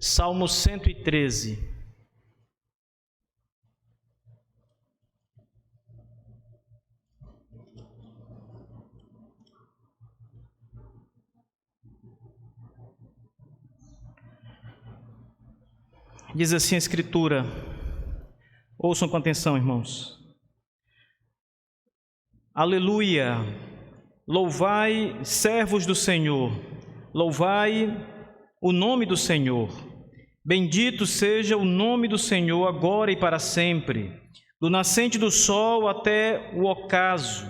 Salmo 113. Diz assim a Escritura, ouçam com atenção, irmãos. Aleluia, louvai, servos do Senhor, louvai o nome do Senhor. Bendito seja o nome do Senhor agora e para sempre, do nascente do sol até o ocaso.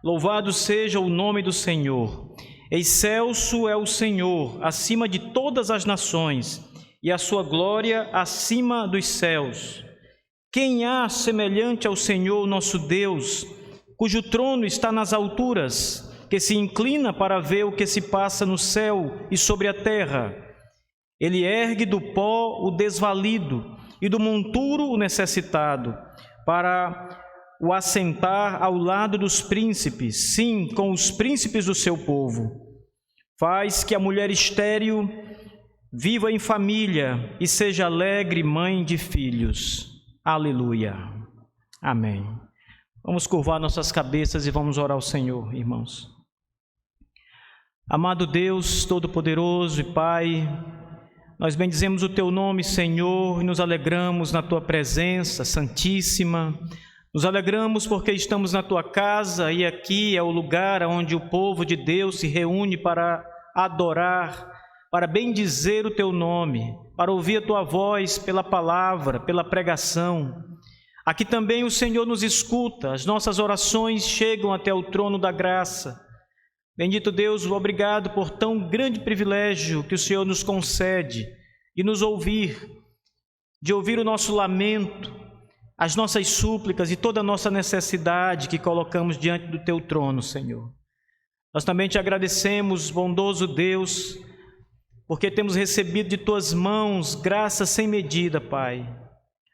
Louvado seja o nome do Senhor. Excelso é o Senhor acima de todas as nações, e a sua glória acima dos céus. Quem há semelhante ao Senhor nosso Deus, cujo trono está nas alturas, que se inclina para ver o que se passa no céu e sobre a terra? Ele ergue do pó o desvalido e do monturo o necessitado, para o assentar ao lado dos príncipes, sim, com os príncipes do seu povo. Faz que a mulher estéril viva em família e seja alegre mãe de filhos. Aleluia. Amém. Vamos curvar nossas cabeças e vamos orar ao Senhor, irmãos. Amado Deus Todo-Poderoso e Pai, nós bendizemos o Teu nome, Senhor, e nos alegramos na Tua presença santíssima. Nos alegramos porque estamos na Tua casa e aqui é o lugar onde o povo de Deus se reúne para adorar, para bendizer o Teu nome, para ouvir a Tua voz pela palavra, pela pregação. Aqui também o Senhor nos escuta, as nossas orações chegam até o trono da graça. Bendito Deus, obrigado por tão grande privilégio que o Senhor nos concede de nos ouvir, de ouvir o nosso lamento, as nossas súplicas e toda a nossa necessidade que colocamos diante do Teu trono, Senhor. Nós também Te agradecemos, bondoso Deus, porque temos recebido de Tuas mãos graça sem medida, Pai.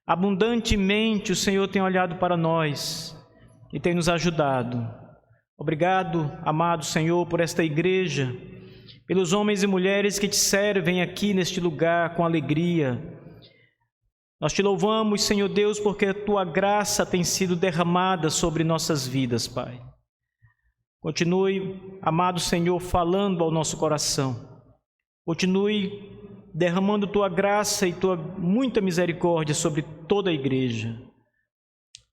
Abundantemente o Senhor tem olhado para nós e tem nos ajudado. Obrigado, amado Senhor, por esta igreja, pelos homens e mulheres que Te servem aqui neste lugar com alegria. Nós Te louvamos, Senhor Deus, porque a Tua graça tem sido derramada sobre nossas vidas, Pai. Continue, amado Senhor, falando ao nosso coração. Continue derramando Tua graça e Tua muita misericórdia sobre toda a igreja.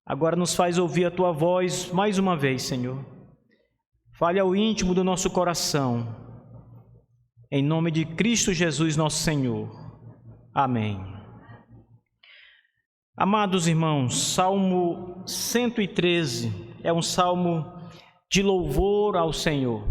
Agora nos faz ouvir a Tua voz mais uma vez, Senhor. Fale ao íntimo do nosso coração. Em nome de Cristo Jesus, nosso Senhor. Amém. Amados irmãos, Salmo 113 é um salmo de louvor ao Senhor.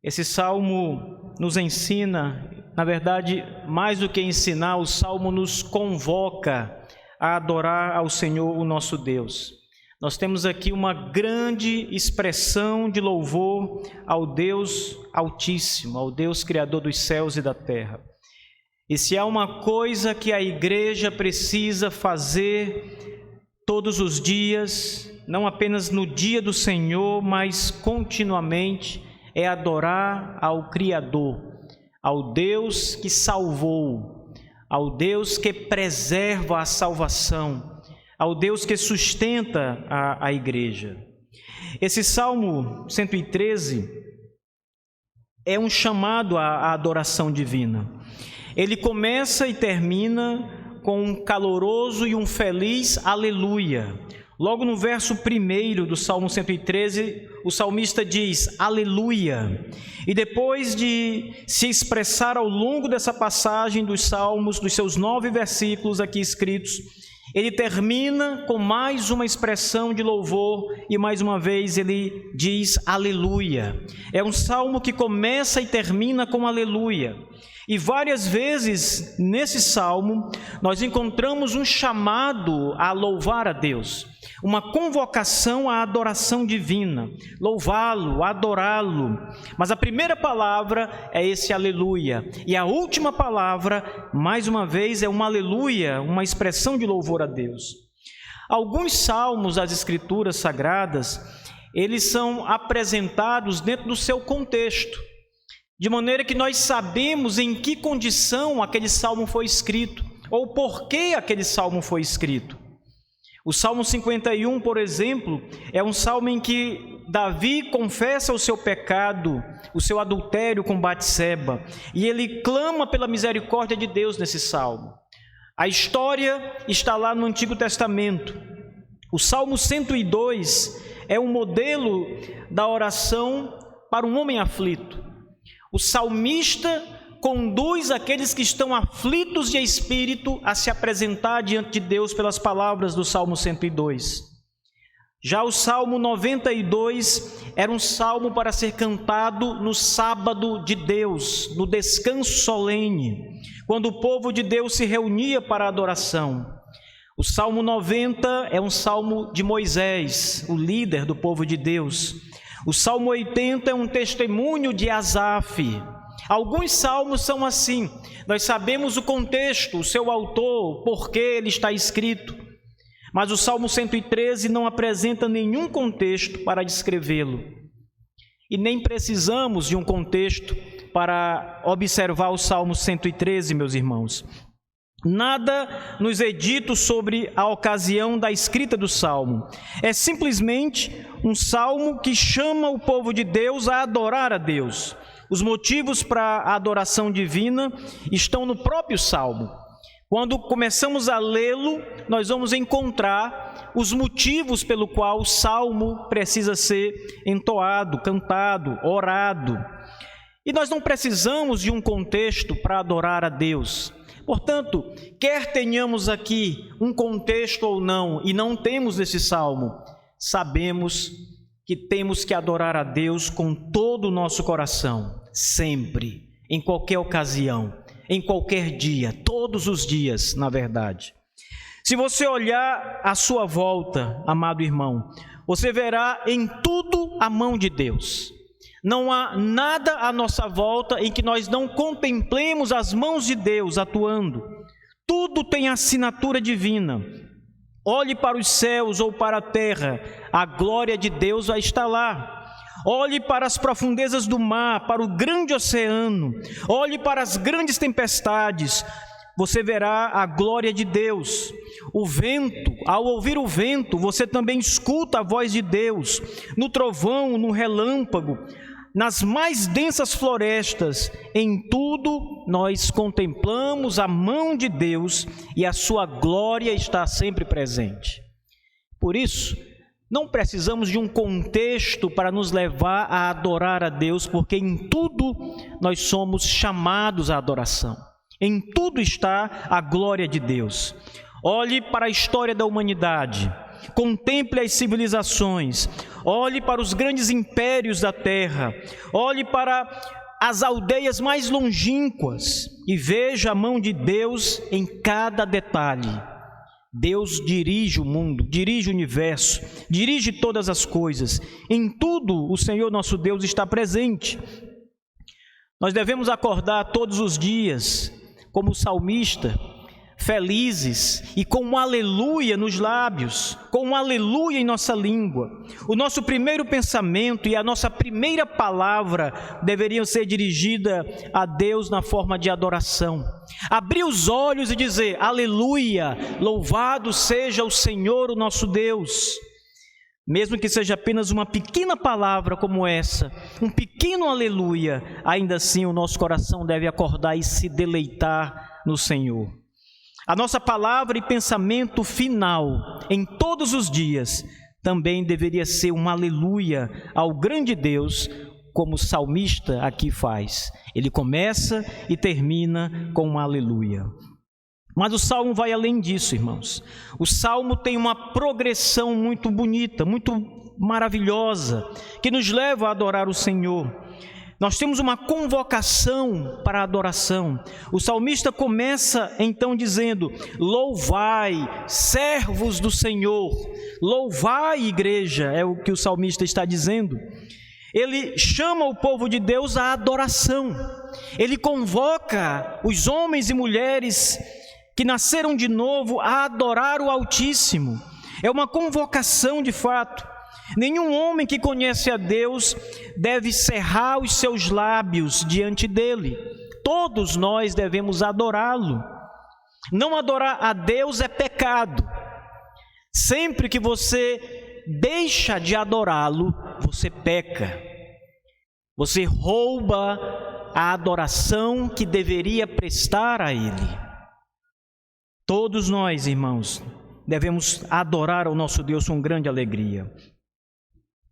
Esse salmo nos ensina, na verdade, mais do que ensinar, o salmo nos convoca a adorar ao Senhor, o nosso Deus. Nós temos aqui uma grande expressão de louvor ao Deus Altíssimo, ao Deus Criador dos céus e da terra. E se há uma coisa que a igreja precisa fazer todos os dias, não apenas no dia do Senhor, mas continuamente, é adorar ao Criador, ao Deus que salvou, ao Deus que preserva a salvação, ao Deus que sustenta a igreja. Esse Salmo 113 é um chamado à adoração divina. Ele começa e termina com um caloroso e um feliz aleluia. Logo no verso 1 do Salmo 113, o salmista diz aleluia. E depois de se expressar ao longo dessa passagem dos salmos, dos seus 9 versículos aqui escritos, ele termina com mais uma expressão de louvor e mais uma vez ele diz aleluia. É um salmo que começa e termina com aleluia. E várias vezes nesse salmo nós encontramos um chamado a louvar a Deus, uma convocação à adoração divina, louvá-lo, adorá-lo. Mas a primeira palavra é esse aleluia, e a última palavra, mais uma vez, é uma aleluia, uma expressão de louvor a Deus. Alguns salmos das Escrituras Sagradas, eles são apresentados dentro do seu contexto. de maneira que nós sabemos em que condição aquele salmo foi escrito, ou por que aquele salmo foi escrito. O Salmo 51, por exemplo, é um salmo em que Davi confessa o seu pecado, o seu adultério com Batseba, e ele clama pela misericórdia de Deus nesse salmo. A história está lá no Antigo Testamento. O Salmo 102 é um modelo da oração para um homem aflito. O salmista conduz aqueles que estão aflitos de espírito a se apresentar diante de Deus pelas palavras do Salmo 102. Já o Salmo 92 era um salmo para ser cantado no sábado de Deus, no descanso solene, quando o povo de Deus se reunia para a adoração. O Salmo 90 é um salmo de Moisés, o líder do povo de Deus. O Salmo 80 é um testemunho de Asaf. Alguns salmos são assim, nós sabemos o contexto, o seu autor, o porquê ele está escrito, mas o Salmo 113 não apresenta nenhum contexto para descrevê-lo, e nem precisamos de um contexto para observar o Salmo 113, meus irmãos. Nada nos é dito sobre a ocasião da escrita do salmo, é simplesmente um salmo que chama o povo de Deus a adorar a Deus. Os motivos para a adoração divina estão no próprio salmo. Quando começamos a lê-lo, nós vamos encontrar os motivos pelo qual o salmo precisa ser entoado, cantado, orado. E nós não precisamos de um contexto para adorar a Deus. Portanto, quer tenhamos aqui um contexto ou não, e não temos nesse salmo, sabemos que temos que adorar a Deus com todo o nosso coração, sempre, em qualquer ocasião, em qualquer dia, todos os dias, na verdade. Se você olhar à sua volta, amado irmão, você verá em tudo a mão de Deus. Não há nada à nossa volta em que nós não contemplemos as mãos de Deus atuando. Tudo tem assinatura divina. Olhe para os céus ou para a terra, a glória de Deus vai estar lá. Olhe para as profundezas do mar, para o grande oceano, olhe para as grandes tempestades, você verá a glória de Deus. O vento, ao ouvir o vento, você também escuta a voz de Deus. No trovão, no relâmpago, nas mais densas florestas, em tudo nós contemplamos a mão de Deus e a sua glória está sempre presente. Por isso, não precisamos de um contexto para nos levar a adorar a Deus, porque em tudo nós somos chamados à adoração. Em tudo está a glória de Deus. Olhe para a história da humanidade, contemple as civilizações, olhe para os grandes impérios da terra, olhe para as aldeias mais longínquas e veja a mão de Deus em cada detalhe. Deus dirige o mundo, dirige o universo, dirige todas as coisas. Em tudo o Senhor nosso Deus está presente. Nós devemos acordar todos os dias, como o salmista, felizes e com um aleluia nos lábios, com um aleluia em nossa língua. O nosso primeiro pensamento e a nossa primeira palavra deveriam ser dirigida a Deus na forma de adoração. Abrir os olhos e dizer: aleluia, louvado seja o Senhor, o nosso Deus. Mesmo que seja apenas uma pequena palavra como essa, um pequeno aleluia, ainda assim o nosso coração deve acordar e se deleitar no Senhor. A nossa palavra e pensamento final, em todos os dias, também deveria ser um aleluia ao grande Deus, como o salmista aqui faz. Ele começa e termina com um aleluia. Mas o salmo vai além disso, irmãos. O salmo tem uma progressão muito bonita, muito maravilhosa, que nos leva a adorar o Senhor. Nós temos uma convocação para a adoração. O salmista começa então dizendo: louvai, servos do Senhor. Louvai, igreja, é o que o salmista está dizendo. Ele chama o povo de Deus à adoração. Ele convoca os homens e mulheres que nasceram de novo a adorar o Altíssimo. É uma convocação de fato. Nenhum homem que conhece a Deus deve cerrar os seus lábios diante dele. Todos nós devemos adorá-lo. Não adorar a Deus é pecado. Sempre que você deixa de adorá-lo, você peca. Você rouba a adoração que deveria prestar a Ele. Todos nós, irmãos, devemos adorar ao nosso Deus com grande alegria.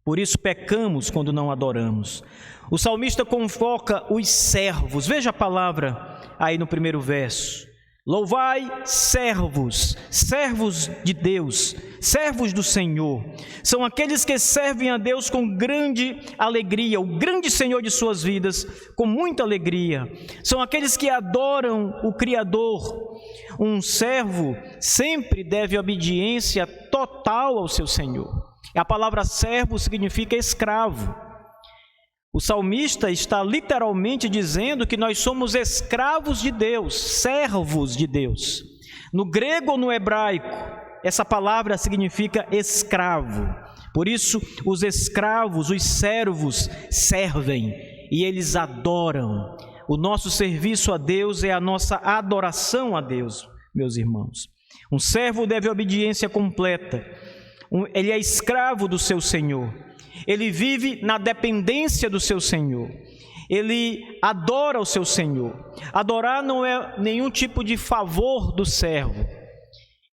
Por isso pecamos quando não adoramos. O salmista convoca os servos. Veja a palavra aí no primeiro verso. Louvai servos, servos de Deus, servos do Senhor. São aqueles que servem a Deus com grande alegria, o grande Senhor de suas vidas, com muita alegria. São aqueles que adoram o Criador. Um servo sempre deve obediência total ao seu Senhor. A palavra servo significa escravo. O salmista está literalmente dizendo que nós somos escravos de Deus, servos de Deus. No grego ou no hebraico, essa palavra significa escravo. Por isso, os escravos, os servos, servem e eles adoram. O nosso serviço a Deus é a nossa adoração a Deus, meus irmãos. Um servo deve obediência completa. Ele é escravo do seu Senhor. Ele vive na dependência do seu Senhor. Ele adora o seu Senhor. Adorar não é nenhum tipo de favor do servo.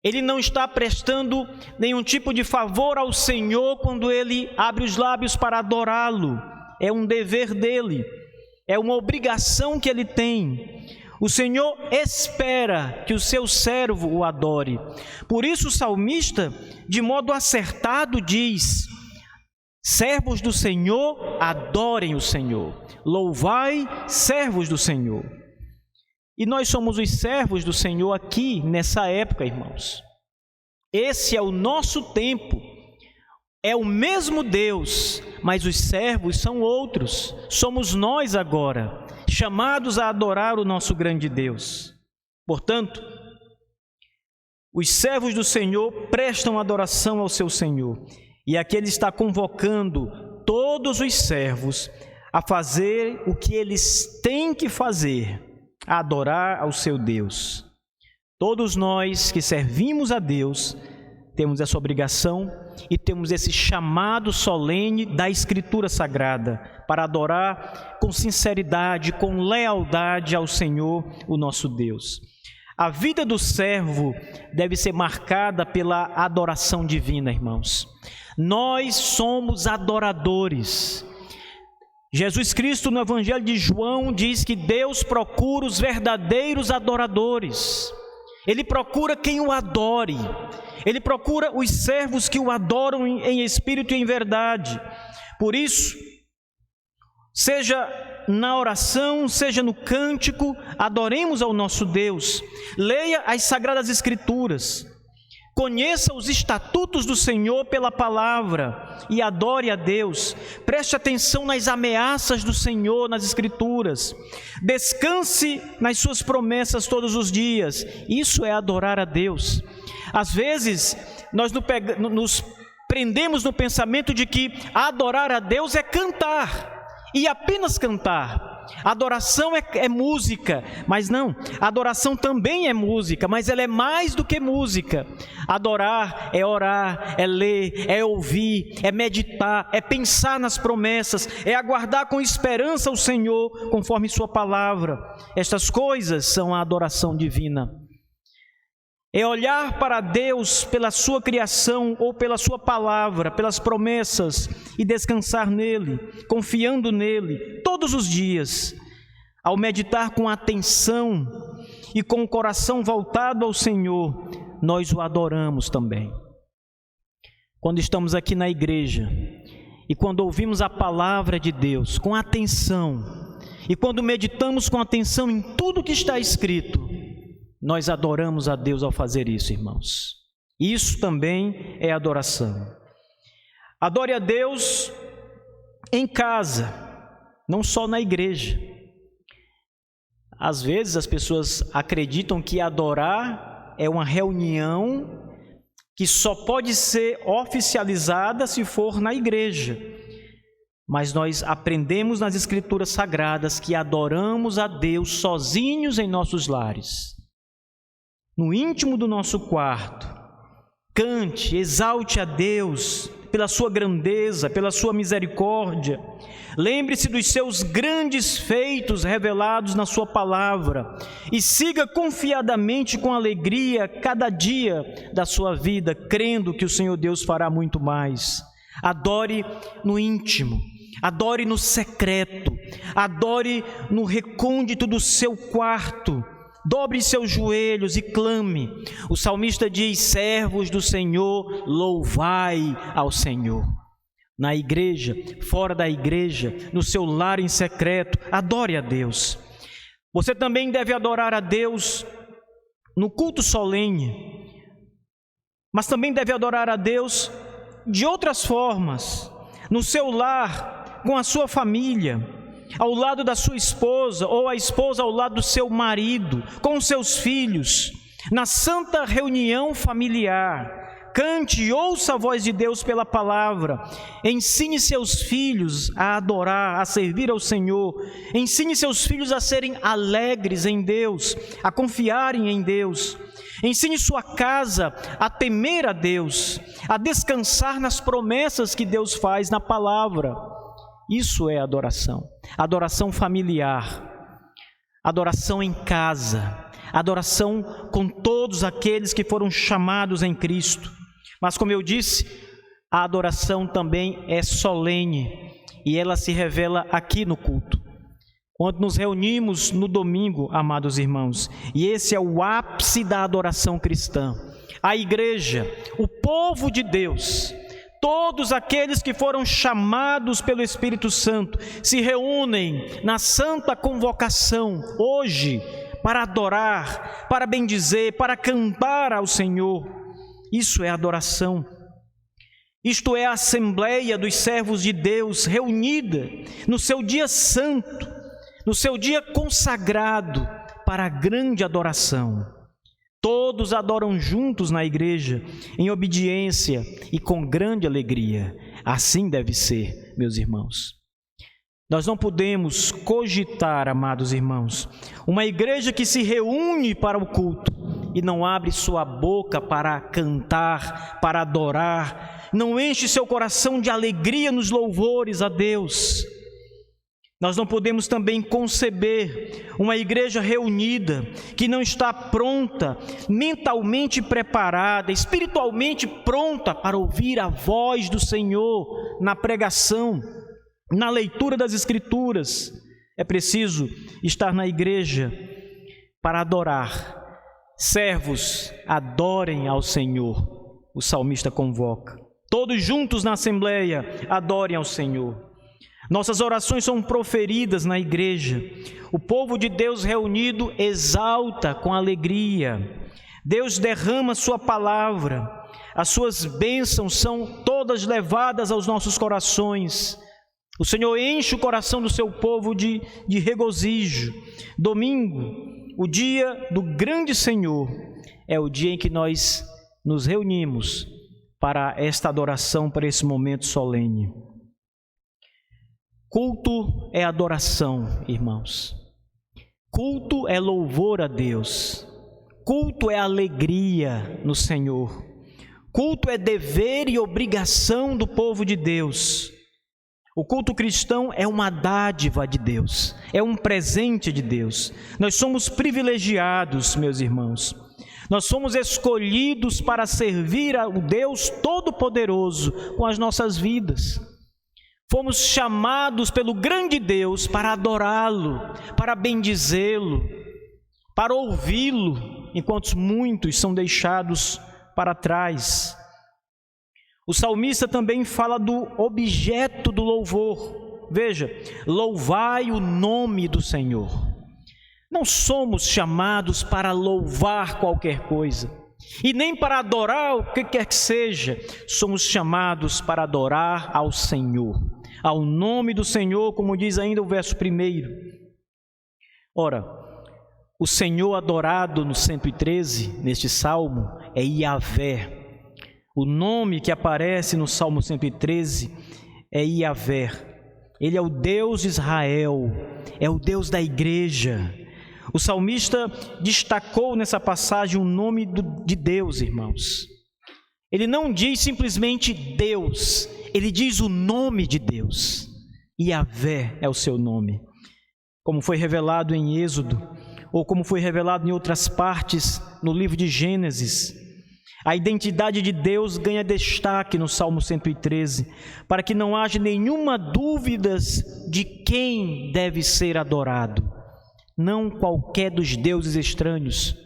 Ele não está prestando nenhum tipo de favor ao Senhor quando ele abre os lábios para adorá-lo. É um dever dele. É uma obrigação que ele tem. O Senhor espera que o seu servo o adore. Por isso o salmista, de modo acertado, diz: servos do Senhor, adorem o Senhor. Louvai, servos do Senhor. E nós somos os servos do Senhor aqui, nessa época, irmãos. Esse é o nosso tempo. É o mesmo Deus, mas os servos são outros. Somos nós agora, chamados a adorar o nosso grande Deus. Portanto, os servos do Senhor prestam adoração ao seu Senhor. E aqui ele está convocando todos os servos a fazer o que eles têm que fazer, a adorar ao seu Deus. Todos nós que servimos a Deus temos essa obrigação e temos esse chamado solene da Escritura Sagrada para adorar com sinceridade, com lealdade ao Senhor, o nosso Deus. A vida do servo deve ser marcada pela adoração divina, irmãos. Nós somos adoradores. Jesus Cristo, no Evangelho de João, diz que Deus procura os verdadeiros adoradores. Ele procura quem o adore. Ele procura os servos que o adoram em espírito e em verdade. Por isso, seja na oração, seja no cântico, adoremos ao nosso Deus. Leia as Sagradas Escrituras. Conheça os estatutos do Senhor pela palavra e adore a Deus. Preste atenção nas ameaças do Senhor nas Escrituras. Descanse nas suas promessas todos os dias. Isso é adorar a Deus. Às vezes, nós nos prendemos no pensamento de que adorar a Deus é cantar, e apenas cantar. Adoração é música, mas não, adoração também é música, mas ela é mais do que música. Adorar é orar, é ler, é ouvir, é meditar, é pensar nas promessas, é aguardar com esperança o Senhor, conforme sua palavra. Estas coisas são a adoração divina. É olhar para Deus pela sua criação ou pela sua palavra, pelas promessas e descansar nele, confiando nele todos os dias. Ao meditar com atenção e com o coração voltado ao Senhor, nós o adoramos também. Quando estamos aqui na igreja e quando ouvimos a palavra de Deus com atenção e quando meditamos com atenção em tudo que está escrito, nós adoramos a Deus ao fazer isso, irmãos. Isso também é adoração. Adore a Deus em casa, não só na igreja. Às vezes as pessoas acreditam que adorar é uma reunião que só pode ser oficializada se for na igreja. Mas nós aprendemos nas Escrituras Sagradas que adoramos a Deus sozinhos em nossos lares, no íntimo do nosso quarto. Cante, exalte a Deus pela sua grandeza, pela sua misericórdia. Lembre-se dos seus grandes feitos revelados na sua palavra e siga confiadamente com alegria cada dia da sua vida, crendo que o Senhor Deus fará muito mais. Adore no íntimo, adore no secreto, adore no recôndito do seu quarto. Dobre seus joelhos e clame. O salmista diz: servos do Senhor, louvai ao Senhor. Na igreja, fora da igreja, no seu lar em secreto, adore a Deus. Você também deve adorar a Deus no culto solene, mas também deve adorar a Deus de outras formas, no seu lar, com a sua família, ao lado da sua esposa, ou a esposa ao lado do seu marido, com os seus filhos, na santa reunião familiar. Cante e ouça a voz de Deus pela palavra. Ensine seus filhos a adorar, a servir ao Senhor. Ensine seus filhos a serem alegres em Deus, a confiarem em Deus. Ensine sua casa a temer a Deus, a descansar nas promessas que Deus faz na palavra. Isso é adoração. Adoração familiar, adoração em casa, adoração com todos aqueles que foram chamados em Cristo. Mas, como eu disse, a adoração também é solene e ela se revela aqui no culto, quando nos reunimos no domingo, amados irmãos, e esse é o ápice da adoração cristã. A igreja, o povo de Deus, todos aqueles que foram chamados pelo Espírito Santo se reúnem na santa convocação hoje para adorar, para bendizer, para cantar ao Senhor. Isso é adoração. Isto é a assembleia dos servos de Deus reunida no seu dia santo, no seu dia consagrado para a grande adoração. Todos adoram juntos na igreja, em obediência e com grande alegria. Assim deve ser, meus irmãos. Nós não podemos cogitar, amados irmãos, uma igreja que se reúne para o culto e não abre sua boca para cantar, para adorar, não enche seu coração de alegria nos louvores a Deus. Nós não podemos também conceber uma igreja reunida que não está pronta, mentalmente preparada, espiritualmente pronta para ouvir a voz do Senhor na pregação, na leitura das Escrituras. É preciso estar na igreja para adorar. Servos, adorem ao Senhor, o salmista convoca. Todos juntos na assembleia, adorem ao Senhor. Nossas orações são proferidas na igreja. O povo de Deus reunido exalta com alegria. Deus derrama sua palavra. As suas bênçãos são todas levadas aos nossos corações. O Senhor enche o coração do seu povo de regozijo. Domingo, o dia do grande Senhor, é o dia em que nós nos reunimos para esta adoração, para esse momento solene. Culto é adoração, irmãos. Culto é louvor a Deus. Culto é alegria no Senhor. Culto é dever e obrigação do povo de Deus. O culto cristão é uma dádiva de Deus, é um presente de Deus. Nós somos privilegiados, meus irmãos. Nós somos escolhidos para servir ao Deus Todo-Poderoso com as nossas vidas. Fomos chamados pelo grande Deus para adorá-lo, para bendizê-lo, para ouvi-lo, enquanto muitos são deixados para trás. O salmista também fala do objeto do louvor. Veja, louvai o nome do Senhor. Não somos chamados para louvar qualquer coisa, e nem para adorar o que quer que seja. Somos chamados para adorar ao Senhor, ao nome do Senhor, como diz ainda o verso 1. Ora, o Senhor adorado no 113, neste salmo, é Yahvé. O nome que aparece no Salmo 113 é Yahvé. Ele é o Deus de Israel, é o Deus da igreja. O salmista destacou nessa passagem o nome de Deus, irmãos. Ele não diz simplesmente Deus, ele diz o nome de Deus. Yahvé é o seu nome. Como foi revelado em Êxodo, ou como foi revelado em outras partes no livro de Gênesis, a identidade de Deus ganha destaque no Salmo 113, para que não haja nenhuma dúvida de quem deve ser adorado. Não qualquer dos deuses estranhos,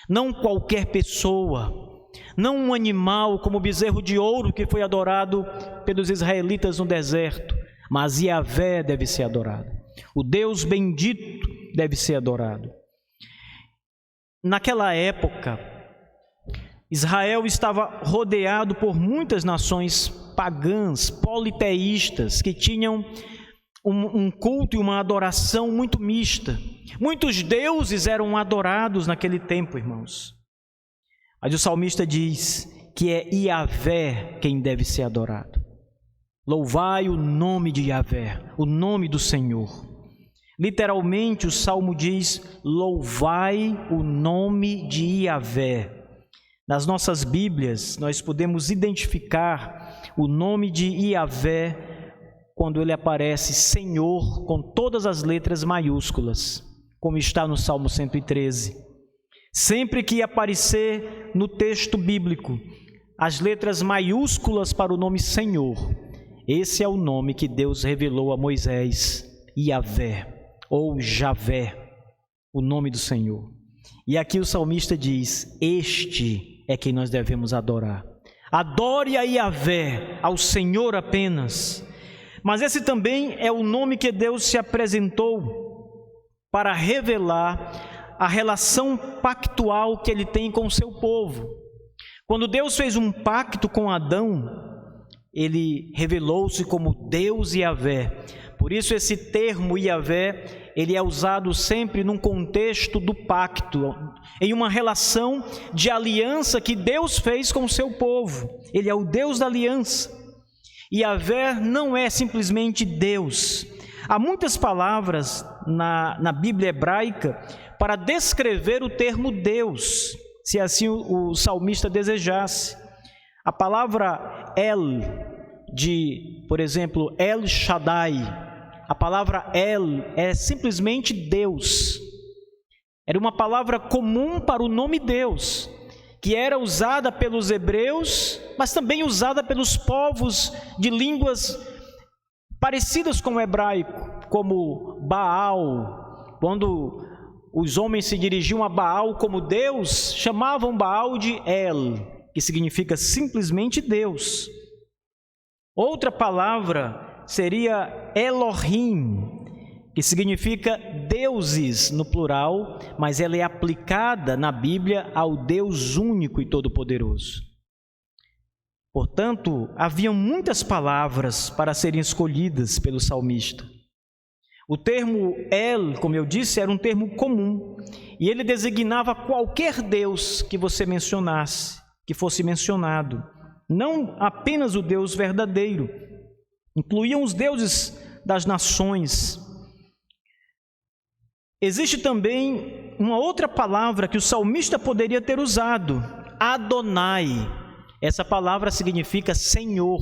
não qualquer pessoa, não um animal como o bezerro de ouro que foi adorado pelos israelitas no deserto, mas Yahvé deve ser adorado. O Deus bendito deve ser adorado. Naquela época, Israel estava rodeado por muitas nações pagãs, politeístas, que tinham um culto e uma adoração muito mista. Muitos deuses eram adorados naquele tempo, irmãos. Mas o salmista diz que é Yahvé quem deve ser adorado. Louvai o nome de Yahvé, o nome do Senhor. Literalmente o salmo diz: louvai o nome de Yahvé. Nas nossas Bíblias nós podemos identificar o nome de Yahvé quando ele aparece Senhor com todas as letras maiúsculas, como está no Salmo 113. Sempre que aparecer no texto bíblico as letras maiúsculas para o nome Senhor, esse é o nome que Deus revelou a Moisés, Yahvé ou Javé, o nome do Senhor. E aqui o salmista diz: este é quem nós devemos adorar. Adore a Yahvé, ao Senhor apenas. Mas esse também é o nome que Deus se apresentou para revelar a relação pactual que ele tem com o seu povo. Quando Deus fez um pacto com Adão, ele revelou-se como Deus Yahvé. Por isso esse termo Yahvé, ele é usado sempre num contexto do pacto, em uma relação de aliança que Deus fez com o seu povo. Ele é o Deus da aliança. Yahvé não é simplesmente Deus. Há muitas palavras na Bíblia hebraica para descrever o termo Deus, se assim o salmista desejasse. A palavra El, por exemplo, El Shaddai, a palavra El é simplesmente Deus. Era uma palavra comum para o nome Deus, que era usada pelos hebreus, mas também usada pelos povos de línguas parecidas com o hebraico, como Baal. Quando os homens se dirigiam a Baal como Deus, chamavam Baal de El, que significa simplesmente Deus. Outra palavra seria Elohim, que significa deuses no plural, mas ela é aplicada na Bíblia ao Deus único e todo-poderoso. Portanto, haviam muitas palavras para serem escolhidas pelo salmista. O termo El, como eu disse, era um termo comum, e ele designava qualquer Deus que você mencionasse, que fosse mencionado, não apenas o Deus verdadeiro, incluíam os deuses das nações. Existe também uma outra palavra que o salmista poderia ter usado, Adonai. Essa palavra significa Senhor.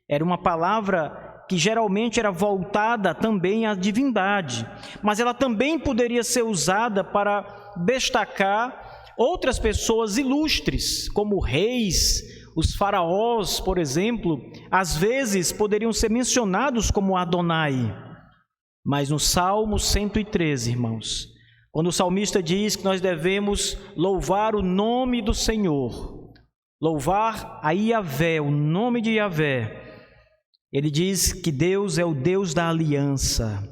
Era uma palavra que geralmente era voltada também à divindade, mas ela também poderia ser usada para destacar outras pessoas ilustres, como reis, os faraós, por exemplo, às vezes poderiam ser mencionados como Adonai. Mas no Salmo 113, irmãos, quando o salmista diz que nós devemos louvar o nome do Senhor, louvar a Yahvé, o nome de Yahvé, ele diz que Deus é o Deus da aliança.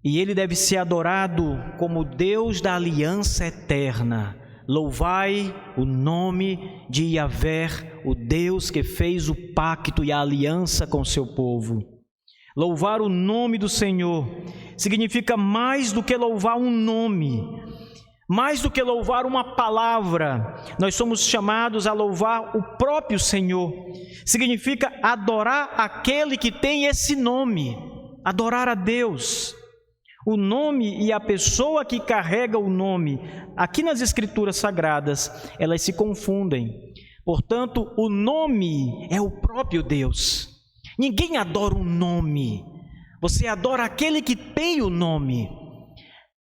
E ele deve ser adorado como Deus da aliança eterna. Louvai o nome de Yahvé, o Deus que fez o pacto e a aliança com o seu povo. Louvar o nome do Senhor significa mais do que louvar um nome, Mais do que louvar uma palavra, nós somos chamados a louvar o próprio Senhor. Significa adorar aquele que tem esse nome, adorar a Deus. O nome e a pessoa que carrega o nome, aqui nas Escrituras Sagradas, elas se confundem. Portanto, o nome é o próprio Deus. Ninguém adora um nome, você adora aquele que tem o nome.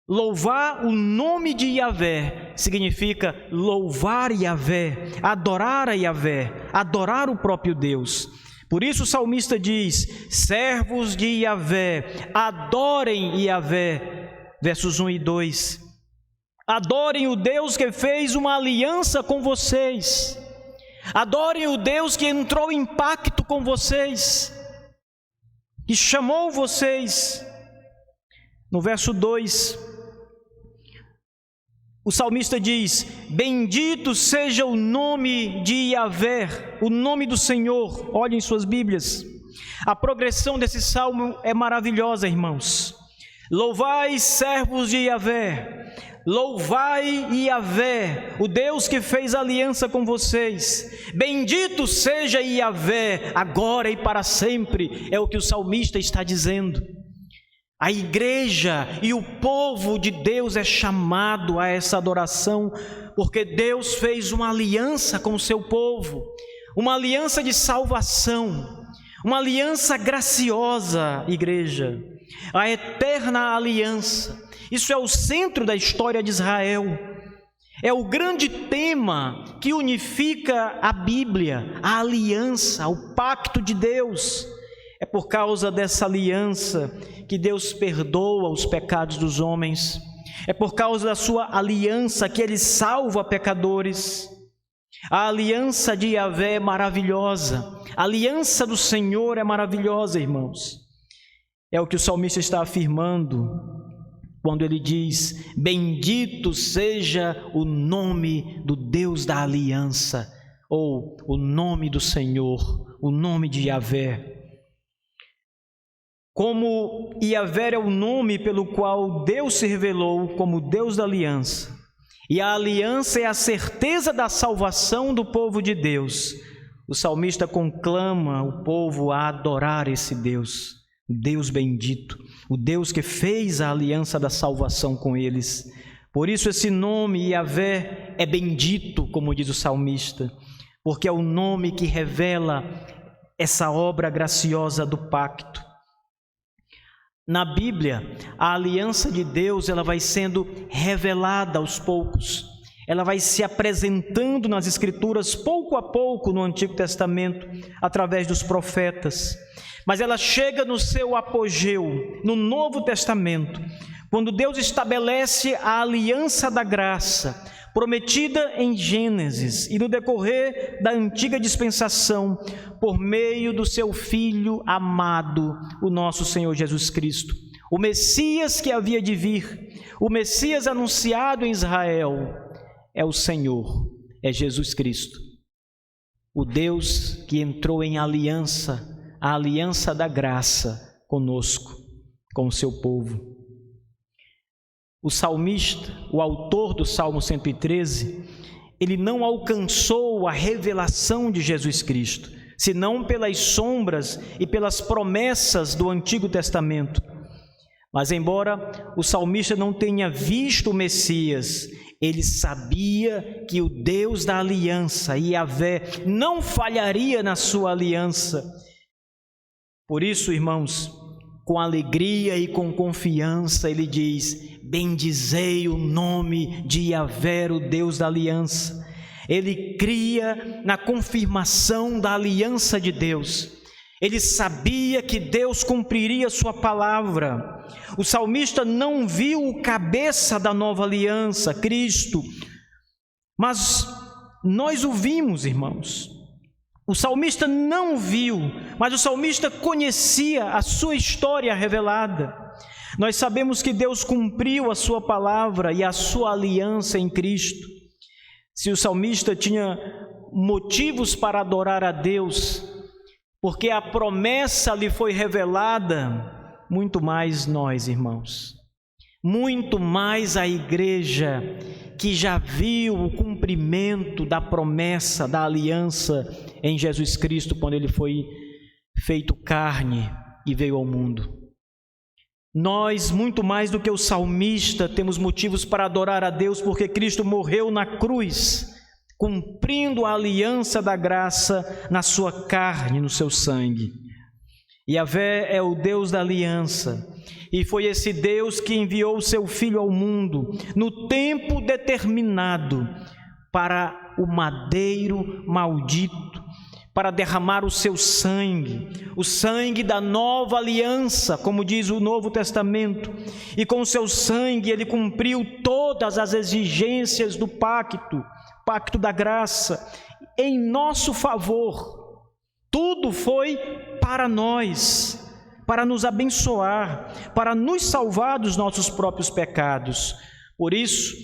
Louvar o nome de Yahvé significa louvar Yahvé, adorar a Yahvé, adorar o próprio Deus. Por isso o salmista diz: servos de Yahvé, adorem Yahvé, versos 1 e 2. Adorem o Deus que fez uma aliança com vocês. Adorem o Deus que entrou em pacto com vocês, que chamou vocês. No verso 2, o salmista diz: bendito seja o nome de Yahvé, o nome do Senhor. Olhem suas Bíblias. A progressão desse salmo é maravilhosa, irmãos. Louvai, servos de Yahvé, louvai Yahvé, o Deus que fez aliança com vocês. Bendito seja Yahvé, agora e para sempre, é o que o salmista está dizendo. A igreja e o povo de Deus é chamado a essa adoração, porque Deus fez uma aliança com o seu povo, uma aliança de salvação, uma aliança graciosa, igreja, a eterna aliança. Isso é o centro da história de Israel, é o grande tema que unifica a Bíblia, a aliança, o pacto de Deus. É por causa dessa aliança que Deus perdoa os pecados dos homens. É por causa da sua aliança que Ele salva pecadores. A aliança de Yahvé é maravilhosa. A aliança do Senhor é maravilhosa, irmãos. É o que o salmista está afirmando quando ele diz: bendito seja o nome do Deus da aliança, ou o nome do Senhor, o nome de Yahvé. Como Yahvé é o nome pelo qual Deus se revelou como Deus da aliança, e a aliança é a certeza da salvação do povo de Deus, o salmista conclama o povo a adorar esse Deus, o Deus bendito, o Deus que fez a aliança da salvação com eles. Por isso esse nome Yahvé é bendito, como diz o salmista, porque é o nome que revela essa obra graciosa do pacto. Na Bíblia, a aliança de Deus ela vai sendo revelada aos poucos. Ela vai se apresentando nas Escrituras pouco a pouco no Antigo Testamento, através dos profetas. Mas ela chega no seu apogeu, no Novo Testamento, quando Deus estabelece a aliança da graça, prometida em Gênesis e no decorrer da antiga dispensação, por meio do seu Filho amado, o nosso Senhor Jesus Cristo. O Messias que havia de vir, o Messias anunciado em Israel, é o Senhor, é Jesus Cristo. O Deus que entrou em aliança, a aliança da graça conosco, com o seu povo. O salmista, o autor do Salmo 113, ele não alcançou a revelação de Jesus Cristo, senão pelas sombras e pelas promessas do Antigo Testamento. Mas embora o salmista não tenha visto o Messias, ele sabia que o Deus da aliança, Yahvé, não falharia na sua aliança. Por isso, irmãos, com alegria e com confiança, ele diz: bendizei o nome de Yahvé, o Deus da aliança. Ele cria na confirmação da aliança de Deus. Ele sabia que Deus cumpriria sua palavra. O salmista não viu o cabeça da nova aliança, Cristo, mas nós o vimos, irmãos. O salmista não viu, mas o salmista conhecia a sua história revelada. Nós sabemos que Deus cumpriu a sua palavra e a sua aliança em Cristo. Se o salmista tinha motivos para adorar a Deus, porque a promessa lhe foi revelada, muito mais nós, irmãos. muito mais a igreja que já viu o cumprimento da promessa, da aliança em Jesus Cristo, quando Ele foi feito carne e veio ao mundo. Nós, muito mais do que o salmista, temos motivos para adorar a Deus, porque Cristo morreu na cruz, cumprindo a aliança da graça na sua carne, no seu sangue. Yahvé é o Deus da aliança, e foi esse Deus que enviou o seu Filho ao mundo, no tempo determinado, para o madeiro maldito, para derramar o seu sangue, o sangue da nova aliança, como diz o Novo Testamento, e com o seu sangue Ele cumpriu todas as exigências do pacto da graça, em nosso favor. Tudo foi para nós, para nos abençoar, para nos salvar dos nossos próprios pecados. Por isso,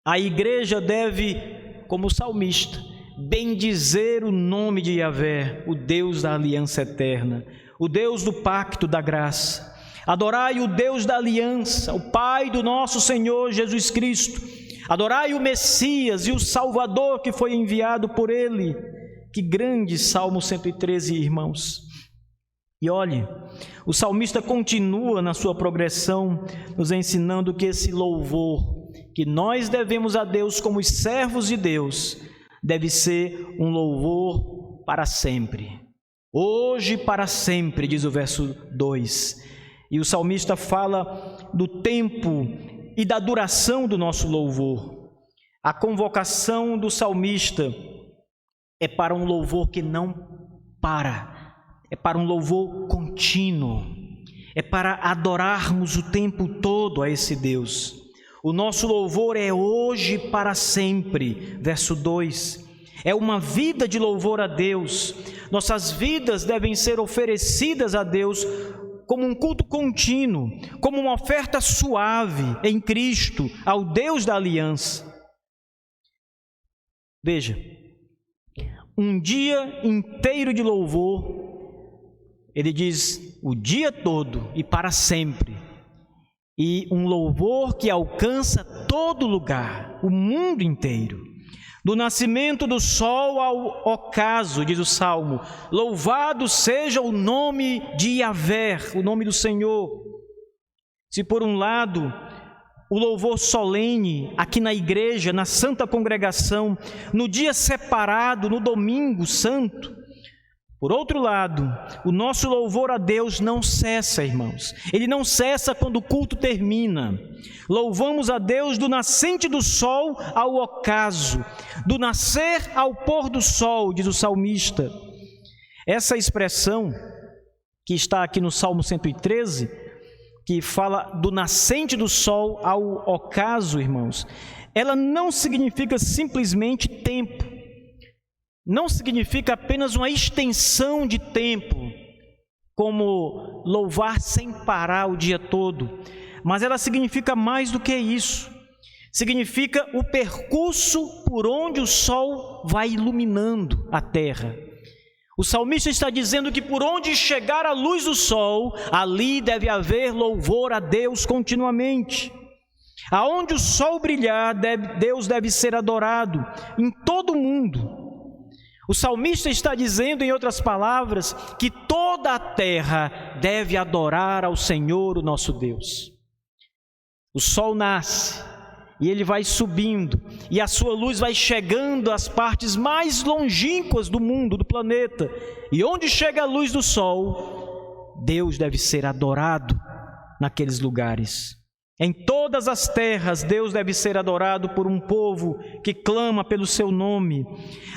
a igreja deve, como o salmista, bendizer o nome de Yahvé, o Deus da aliança eterna, o Deus do pacto da graça. Adorai o Deus da aliança, o Pai do nosso Senhor Jesus Cristo. Adorai o Messias e o Salvador que foi enviado por Ele. Que grande Salmo 113, irmãos. E olhe, o salmista continua na sua progressão, nos ensinando que esse louvor que nós devemos a Deus como os servos de Deus, deve ser um louvor para sempre. Hoje e para sempre, diz o verso 2. E o salmista fala do tempo e da duração do nosso louvor. A convocação do salmista é para um louvor que não para, é para um louvor contínuo, é para adorarmos o tempo todo a esse Deus. O nosso louvor é hoje para sempre, verso 2. É uma vida de louvor a Deus. Nossas vidas devem ser oferecidas a Deus como um culto contínuo, como uma oferta suave em Cristo, ao Deus da aliança. Veja, um dia inteiro de louvor, ele diz o dia todo e para sempre. E um louvor que alcança todo lugar, o mundo inteiro. Do nascimento do sol ao ocaso, diz o Salmo, louvado seja o nome de Yahvé, o nome do Senhor. Se por um lado, o louvor solene aqui na igreja, na santa congregação, no dia separado, no domingo santo, por outro lado, o nosso louvor a Deus não cessa, irmãos. Ele não cessa quando o culto termina. Louvamos a Deus do nascente do sol ao ocaso, do nascer ao pôr do sol, diz o salmista. Essa expressão que está aqui no Salmo 113, que fala do nascente do sol ao ocaso, irmãos, ela não significa simplesmente tempo. Não significa apenas uma extensão de tempo, como louvar sem parar o dia todo, mas ela significa mais do que isso. Significa o percurso por onde o sol vai iluminando a terra. O salmista está dizendo que por onde chegar a luz do sol, ali deve haver louvor a Deus continuamente. Aonde o sol brilhar, Deus deve ser adorado em todo o mundo. O salmista está dizendo, em outras palavras, que toda a terra deve adorar ao Senhor, o nosso Deus. O sol nasce e ele vai subindo, e a sua luz vai chegando às partes mais longínquas do mundo, do planeta. E onde chega a luz do sol, Deus deve ser adorado naqueles lugares. Em todas as terras, Deus deve ser adorado por um povo que clama pelo seu nome.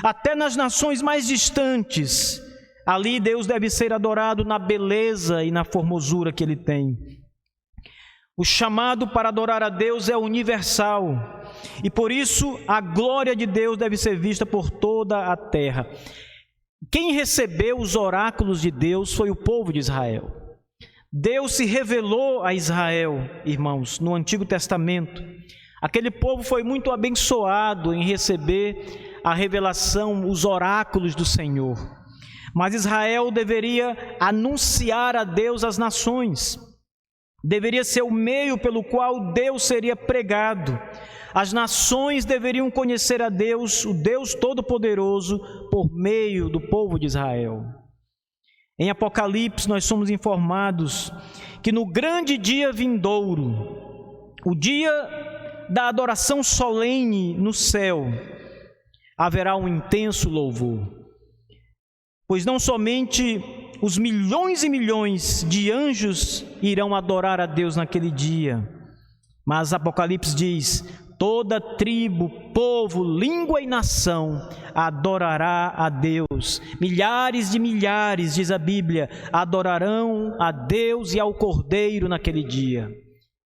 Até nas nações mais distantes, ali Deus deve ser adorado na beleza e na formosura que Ele tem. O chamado para adorar a Deus é universal, e por isso a glória de Deus deve ser vista por toda a terra. Quem recebeu os oráculos de Deus foi o povo de Israel. Deus se revelou a Israel, irmãos, no Antigo Testamento. Aquele povo foi muito abençoado em receber a revelação, os oráculos do Senhor. Mas Israel deveria anunciar a Deus às nações. deveria ser o meio pelo qual Deus seria pregado. As nações deveriam conhecer a Deus, o Deus Todo-Poderoso, por meio do povo de Israel. Em Apocalipse nós somos informados que no grande dia vindouro, o dia da adoração solene no céu, haverá um intenso louvor. Pois não somente os milhões e milhões de anjos irão adorar a Deus naquele dia, mas Apocalipse diz: toda tribo, povo, língua e nação adorará a Deus. Milhares de milhares, diz a Bíblia, adorarão a Deus e ao Cordeiro naquele dia.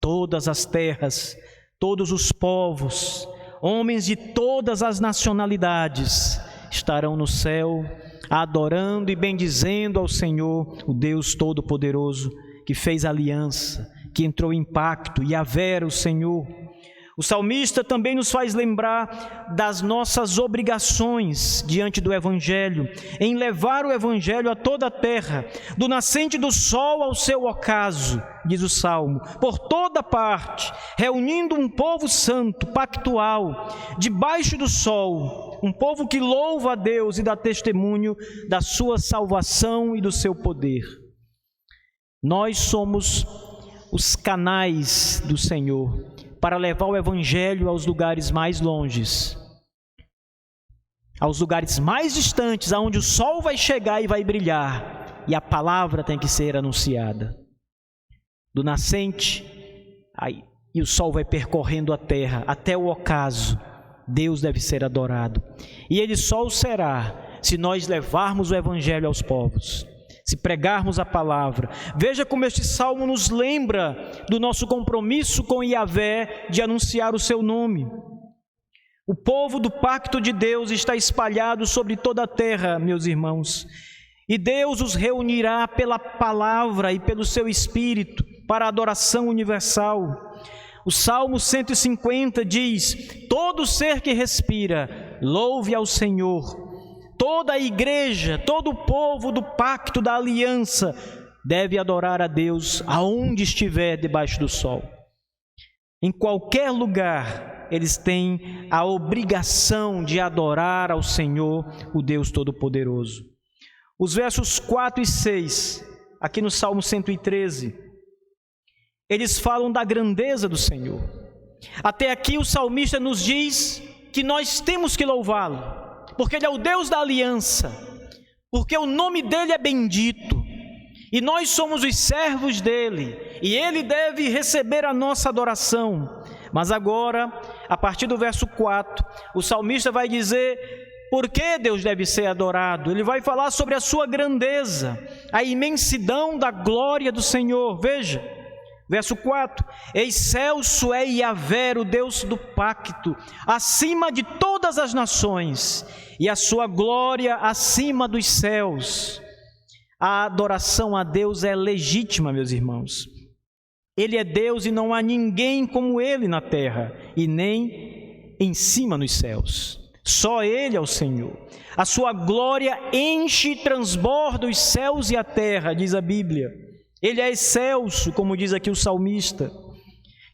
Todas as terras, todos os povos, homens de todas as nacionalidades estarão no céu, adorando e bendizendo ao Senhor, o Deus Todo-Poderoso, que fez aliança, que entrou em pacto, Yahvé, o Senhor. O salmista também nos faz lembrar das nossas obrigações diante do Evangelho, em levar o Evangelho a toda a terra, do nascente do sol ao seu ocaso, diz o Salmo, por toda parte, reunindo um povo santo, pactual, debaixo do sol, um povo que louva a Deus e dá testemunho da sua salvação e do seu poder. Nós somos os canais do Senhor para levar o Evangelho aos lugares mais longes, aos lugares mais distantes, aonde o sol vai chegar e vai brilhar, e a palavra tem que ser anunciada. Do nascente, e o sol vai percorrendo a terra, até o ocaso, Deus deve ser adorado. E Ele só o será se nós levarmos o Evangelho aos povos, se pregarmos a palavra. Veja como este salmo nos lembra do nosso compromisso com Yahvé de anunciar o seu nome. O povo do pacto de Deus está espalhado sobre toda a terra, meus irmãos, e Deus os reunirá pela palavra e pelo seu Espírito para a adoração universal. O Salmo 150 diz: todo ser que respira, louve ao Senhor. Toda a igreja, todo o povo do pacto da aliança deve adorar a Deus aonde estiver debaixo do sol. Em qualquer lugar, eles têm a obrigação de adorar ao Senhor, o Deus Todo-Poderoso. Os versos 4 e 6, aqui no Salmo 113, eles falam da grandeza do Senhor. Até aqui o salmista nos diz que nós temos que louvá-lo, porque Ele é o Deus da aliança, porque o nome dEle é bendito, e nós somos os servos dEle, e Ele deve receber a nossa adoração. Mas agora, a partir do verso 4, o salmista vai dizer por que Deus deve ser adorado. Ele vai falar sobre a sua grandeza, a imensidão da glória do Senhor. Veja, verso 4: excelso é Yahvé, o Deus do pacto, acima de todas as nações, e a sua glória acima dos céus. A adoração a Deus é legítima, meus irmãos. Ele é Deus e não há ninguém como Ele na terra, e nem em cima nos céus. Só Ele é o Senhor. A sua glória enche e transborda os céus e a terra, diz a Bíblia. Ele é excelso, como diz aqui o salmista.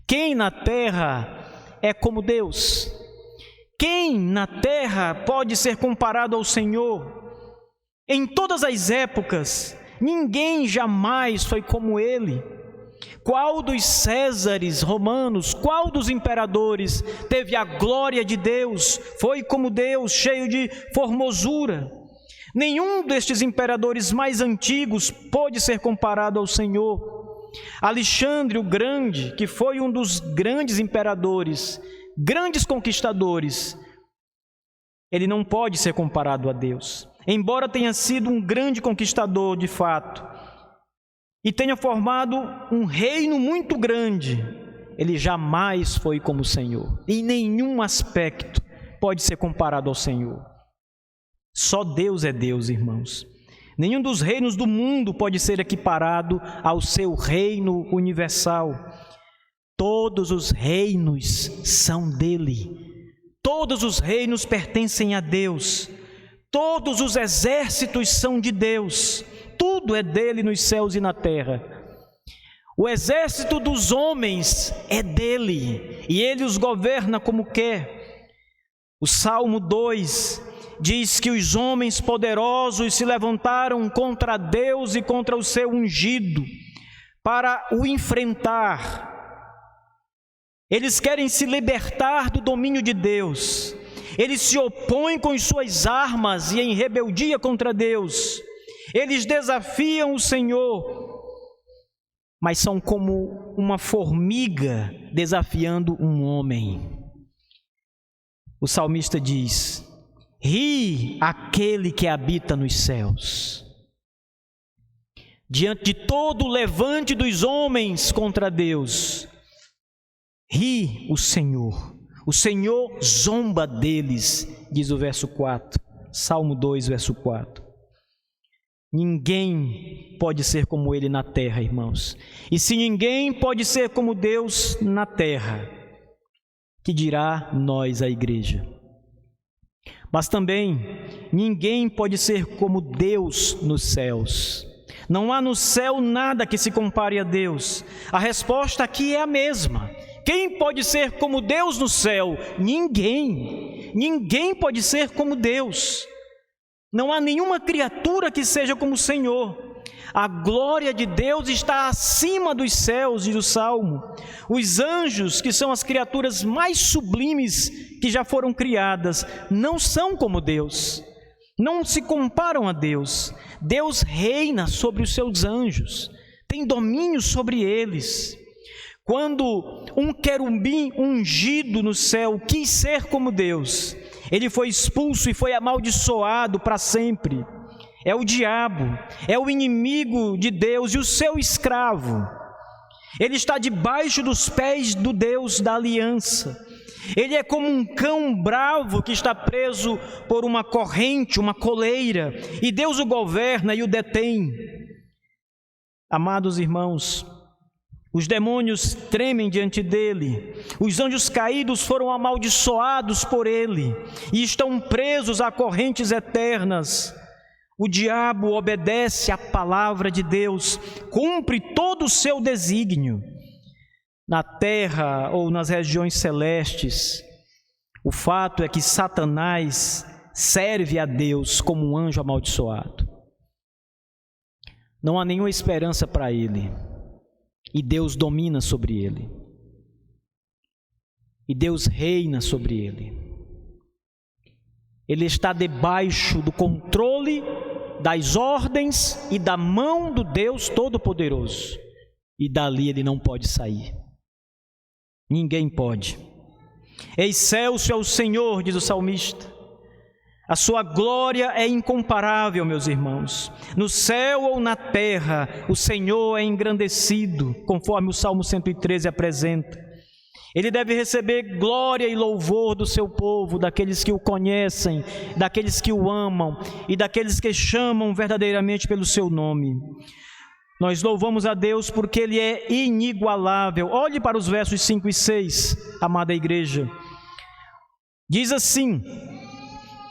Quem na terra é como Deus? Quem na terra pode ser comparado ao Senhor? Em todas as épocas, ninguém jamais foi como Ele. Qual dos Césares romanos, qual dos imperadores teve a glória de Deus, foi como Deus, cheio de formosura? Nenhum destes imperadores mais antigos pôde ser comparado ao Senhor. Alexandre o Grande, que foi um dos grandes imperadores, grandes conquistadores, ele não pode ser comparado a Deus. Embora tenha sido um grande conquistador de fato, e tenha formado um reino muito grande, ele jamais foi como o Senhor. Em nenhum aspecto pode ser comparado ao Senhor. Só Deus é Deus, irmãos. Nenhum dos reinos do mundo pode ser equiparado ao seu reino universal. Todos os reinos são dele. Todos os reinos pertencem a Deus. Todos os exércitos são de Deus. Tudo é dele nos céus e na terra. O exército dos homens é dele, e ele os governa como quer. O Salmo 2 diz que os homens poderosos se levantaram contra Deus e contra o seu ungido para o enfrentar. Eles querem se libertar do domínio de Deus. Eles se opõem com as suas armas e em rebeldia contra Deus. Eles desafiam o Senhor, mas são como uma formiga desafiando um homem. O salmista diz: ri aquele que habita nos céus. Diante de todo o levante dos homens contra Deus, ri o Senhor zomba deles, diz o verso 4, Salmo 2, verso 4. Ninguém pode ser como ele na terra, irmãos. E se ninguém pode ser como Deus na terra, que dirá nós, a igreja? Mas também ninguém pode ser como Deus nos céus. Não há no céu nada que se compare a Deus. A resposta aqui é a mesma. Quem pode ser como Deus no céu? Ninguém. Ninguém pode ser como Deus. Não há nenhuma criatura que seja como o Senhor. A glória de Deus está acima dos céus, diz o Salmo. Os anjos, que são as criaturas mais sublimes que já foram criadas, não são como Deus. Não se comparam a Deus. Deus reina sobre os seus anjos, tem domínio sobre eles. Quando um querubim ungido no céu quis ser como Deus, ele foi expulso e foi amaldiçoado para sempre. É o diabo, é o inimigo de Deus e o seu escravo. Ele está debaixo dos pés do Deus da aliança. Ele é como um cão bravo que está preso por uma corrente, uma coleira, e Deus o governa e o detém. Amados irmãos, os demônios tremem diante dele, os anjos caídos foram amaldiçoados por ele e estão presos a correntes eternas. O diabo obedece à palavra de Deus, cumpre todo o seu desígnio. Na terra ou nas regiões celestes, o fato é que Satanás serve a Deus como um anjo amaldiçoado. Não há nenhuma esperança para ele. E Deus domina sobre ele. E Deus reina sobre ele. Ele está debaixo do controle, das ordens e da mão do Deus Todo-Poderoso. E dali ele não pode sair. Ninguém pode. Excelso é o Senhor, diz o salmista. A sua glória é incomparável, meus irmãos. No céu ou na terra, o Senhor é engrandecido, conforme o Salmo 113 apresenta. Ele deve receber glória e louvor do seu povo, daqueles que o conhecem, daqueles que o amam e daqueles que chamam verdadeiramente pelo seu nome. Nós louvamos a Deus porque Ele é inigualável. Olhe para os versos 5 e 6, amada igreja. Diz assim: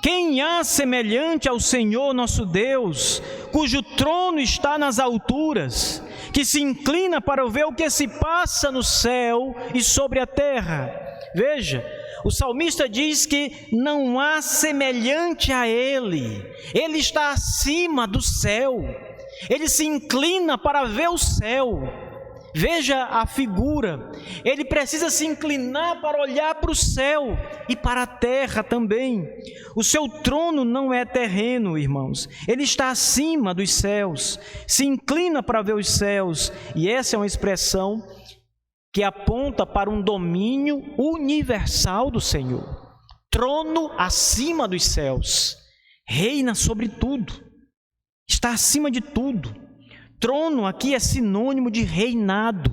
quem há semelhante ao Senhor nosso Deus, cujo trono está nas alturas, que se inclina para ver o que se passa no céu e sobre a terra? Veja, o salmista diz que não há semelhante a Ele. Ele está acima do céu. Ele se inclina para ver o céu. Veja a figura. Ele precisa se inclinar para olhar para o céu e para a terra também. O seu trono não é terreno, irmãos. Ele está acima dos céus. Se inclina para ver os céus. E essa é uma expressão que aponta para um domínio universal do Senhor. Trono acima dos céus. Reina sobre tudo. Está acima de tudo. Trono aqui é sinônimo de reinado,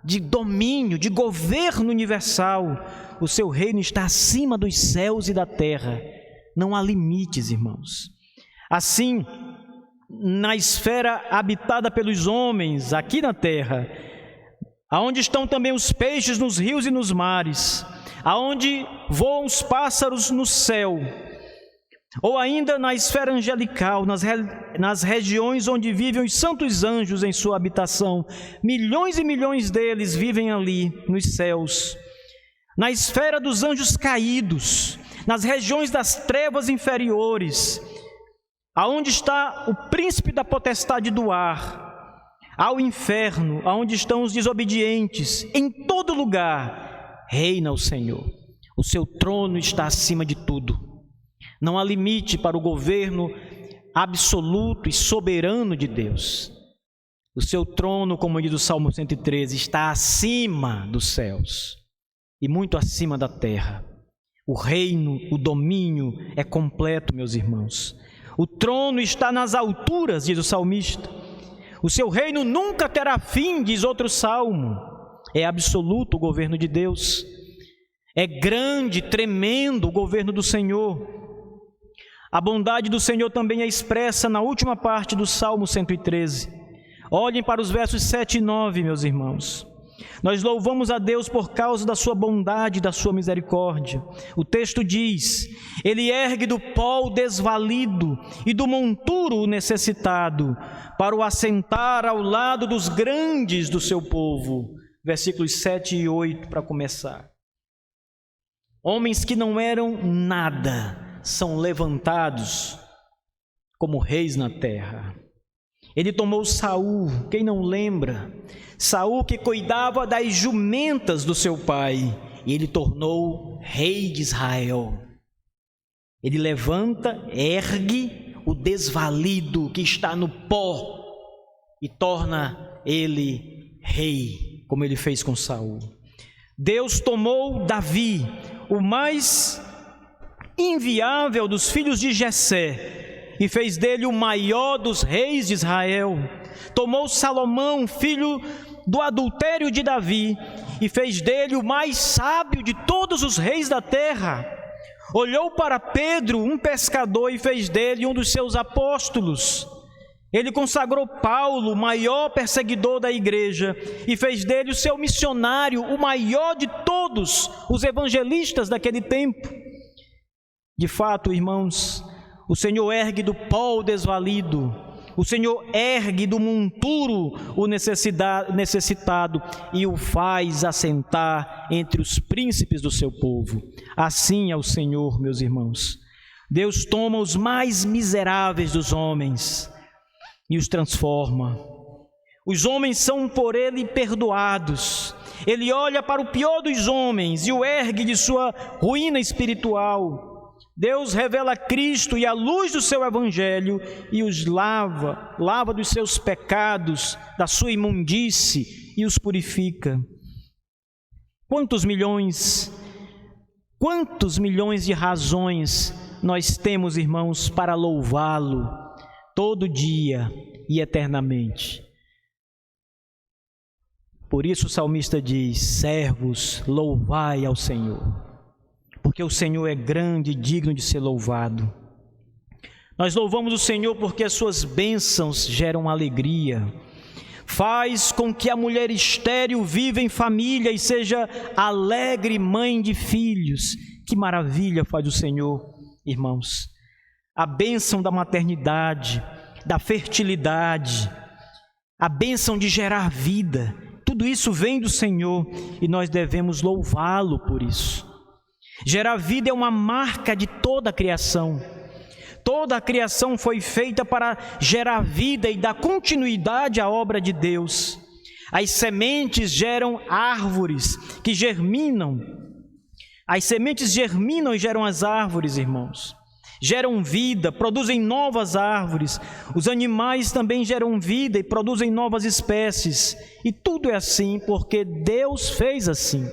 de domínio, de governo universal. O seu reino está acima dos céus e da terra. Não há limites, irmãos. Assim, na esfera habitada pelos homens, aqui na terra, aonde estão também os peixes nos rios e nos mares, aonde voam os pássaros no céu, ou ainda na esfera angelical, nas regiões onde vivem os santos anjos em sua habitação. Milhões e milhões deles vivem ali, nos céus. Na esfera dos anjos caídos, nas regiões das trevas inferiores, aonde está o príncipe da potestade do ar, ao inferno, aonde estão os desobedientes, em todo lugar, reina o Senhor. O seu trono está acima de tudo. Não há limite para o governo absoluto e soberano de Deus. O seu trono, como diz o Salmo 113, está acima dos céus e muito acima da terra. O reino, o domínio é completo, meus irmãos. O trono está nas alturas, diz o salmista. O seu reino nunca terá fim, diz outro salmo. É absoluto o governo de Deus. É grande, tremendo o governo do Senhor. A bondade do Senhor também é expressa na última parte do Salmo 113. Olhem para os versos 7 e 9, meus irmãos. Nós louvamos a Deus por causa da sua bondade e da sua misericórdia. O texto diz: Ele ergue do pó o desvalido e do monturo o necessitado, para o assentar ao lado dos grandes do seu povo. Versículos 7 e 8 para começar. Homens que não eram nada são levantados como reis na terra. Ele tomou Saul, quem não lembra? Saul que cuidava das jumentas do seu pai, e ele tornou rei de Israel. Ele levanta, ergue o desvalido que está no pó e torna ele rei, como ele fez com Saul. Deus tomou Davi, o mais inviável dos filhos de Jessé, e fez dele o maior dos reis de Israel. Tomou Salomão, filho do adultério de Davi, e fez dele o mais sábio de todos os reis da terra. Olhou para Pedro, um pescador, e fez dele um dos seus apóstolos. Ele consagrou Paulo, o maior perseguidor da igreja, e fez dele o seu missionário, o maior de todos os evangelistas daquele tempo. De fato, irmãos, o Senhor ergue do pó o desvalido, o Senhor ergue do monturo o necessitado e o faz assentar entre os príncipes do seu povo. Assim é o Senhor, meus irmãos. Deus toma os mais miseráveis dos homens e os transforma. Os homens são por Ele perdoados. Ele olha para o pior dos homens e o ergue de sua ruína espiritual. Deus revela Cristo e a luz do seu evangelho e os lava dos seus pecados, da sua imundície e os purifica. Quantos milhões de razões nós temos, irmãos, para louvá-lo todo dia e eternamente. Por isso o salmista diz: servos, louvai ao Senhor. Porque o Senhor é grande e digno de ser louvado. Nós louvamos o Senhor porque as suas bênçãos geram alegria. Faz com que a mulher estéril viva em família e seja alegre mãe de filhos. Que maravilha faz o Senhor, irmãos. A bênção da maternidade, da fertilidade, a bênção de gerar vida, tudo isso vem do Senhor e nós devemos louvá-lo por isso. Gerar vida é uma marca de toda a criação. Toda a criação foi feita para gerar vida e dar continuidade à obra de Deus. As sementes geram árvores que germinam. As sementes germinam e geram as árvores, irmãos. Geram vida, produzem novas árvores. Os animais também geram vida e produzem novas espécies. E tudo é assim porque Deus fez assim.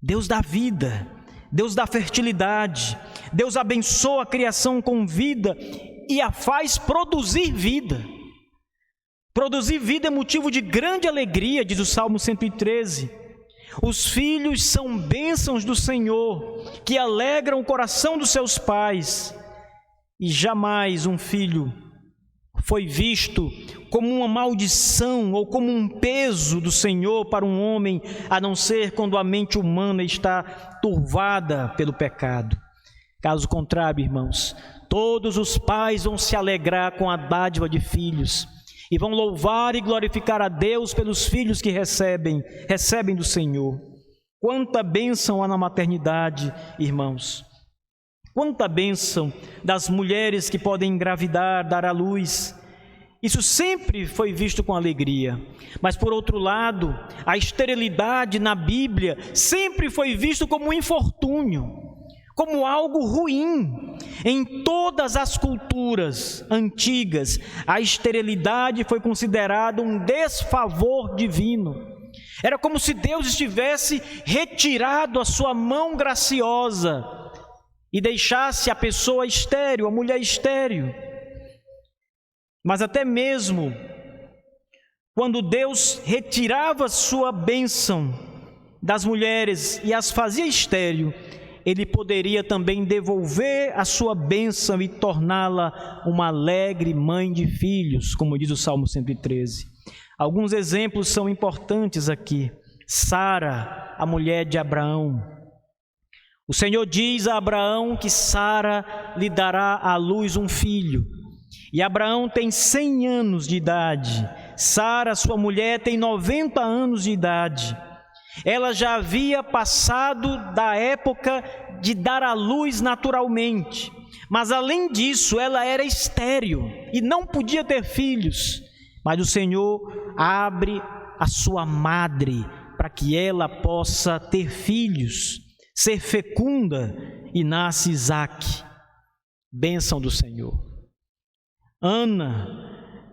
Deus dá vida, Deus dá fertilidade, Deus abençoa a criação com vida e a faz produzir vida. Produzir vida é motivo de grande alegria, diz o Salmo 113. Os filhos são bênçãos do Senhor, que alegram o coração dos seus pais. E jamais um filho foi visto como uma maldição ou como um peso do Senhor para um homem, a não ser quando a mente humana está turvada pelo pecado. Caso contrário, irmãos, todos os pais vão se alegrar com a dádiva de filhos e vão louvar e glorificar a Deus pelos filhos que recebem do Senhor. Quanta bênção há na maternidade, irmãos. Quanta bênção das mulheres que podem engravidar, dar à luz. Isso sempre foi visto com alegria. Mas, por outro lado, a esterilidade na Bíblia sempre foi visto como um infortúnio, como algo ruim. Em todas as culturas antigas, a esterilidade foi considerada um desfavor divino. Era como se Deus estivesse retirado a sua mão graciosa e deixasse a pessoa estéril, a mulher estéril. Mas até mesmo quando Deus retirava sua bênção das mulheres e as fazia estéril, Ele poderia também devolver a sua bênção e torná-la uma alegre mãe de filhos, como diz o Salmo 113. Alguns exemplos são importantes aqui. Sara, a mulher de Abraão. O Senhor diz a Abraão que Sara lhe dará à luz um filho. E Abraão tem 100 anos de idade. Sara, sua mulher, tem 90 anos de idade. Ela já havia passado da época de dar à luz naturalmente. Mas além disso, ela era estéril e não podia ter filhos. Mas o Senhor abre a sua madre para que ela possa ter filhos, ser fecunda, e nasce Isaque. Bênção do Senhor. Ana,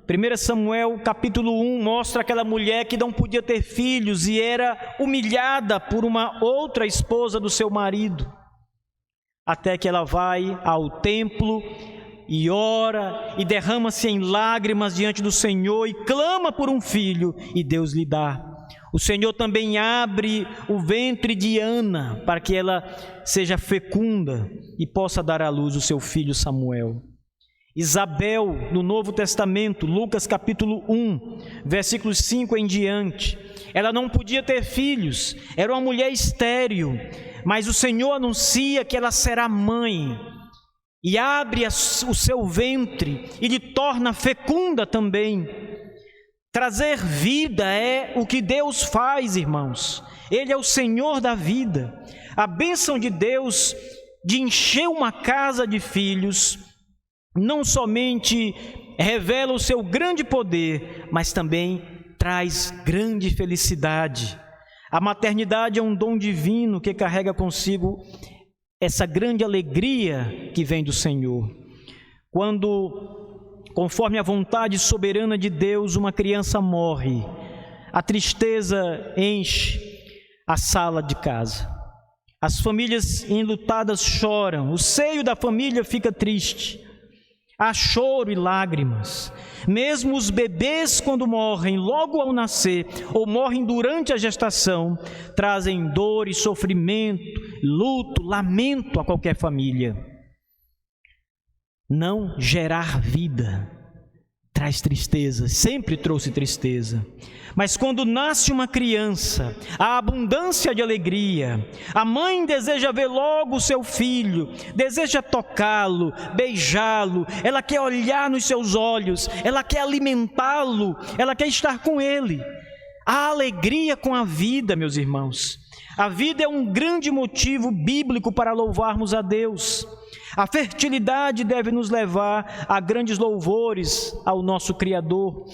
1 Samuel capítulo 1, mostra aquela mulher que não podia ter filhos e era humilhada por uma outra esposa do seu marido, até que ela vai ao templo e ora e derrama-se em lágrimas diante do Senhor e clama por um filho, e Deus lhe dá. O Senhor também abre o ventre de Ana para que ela seja fecunda e possa dar à luz o seu filho Samuel. Isabel, no Novo Testamento, Lucas capítulo 1, versículos 5 em diante, ela não podia ter filhos, era uma mulher estéril, mas o Senhor anuncia que ela será mãe, e abre o seu ventre, e lhe torna fecunda também. Trazer vida é o que Deus faz, irmãos. Ele é o Senhor da vida. A bênção de Deus de encher uma casa de filhos não somente revela o seu grande poder, mas também traz grande felicidade. A maternidade é um dom divino que carrega consigo essa grande alegria que vem do Senhor. Quando, conforme a vontade soberana de Deus, uma criança morre, a tristeza enche a sala de casa. As famílias enlutadas choram, o seio da família fica triste. Há choro e lágrimas. Mesmo os bebês, quando morrem logo ao nascer ou morrem durante a gestação, trazem dor e sofrimento, luto, lamento a qualquer família. Não gerar vida traz tristeza, sempre trouxe tristeza. Mas quando nasce uma criança, há abundância de alegria. A mãe deseja ver logo o seu filho, deseja tocá-lo, beijá-lo, ela quer olhar nos seus olhos, ela quer alimentá-lo, ela quer estar com ele. Há alegria com a vida, meus irmãos. A vida é um grande motivo bíblico para louvarmos a Deus. A fertilidade deve nos levar a grandes louvores ao nosso Criador.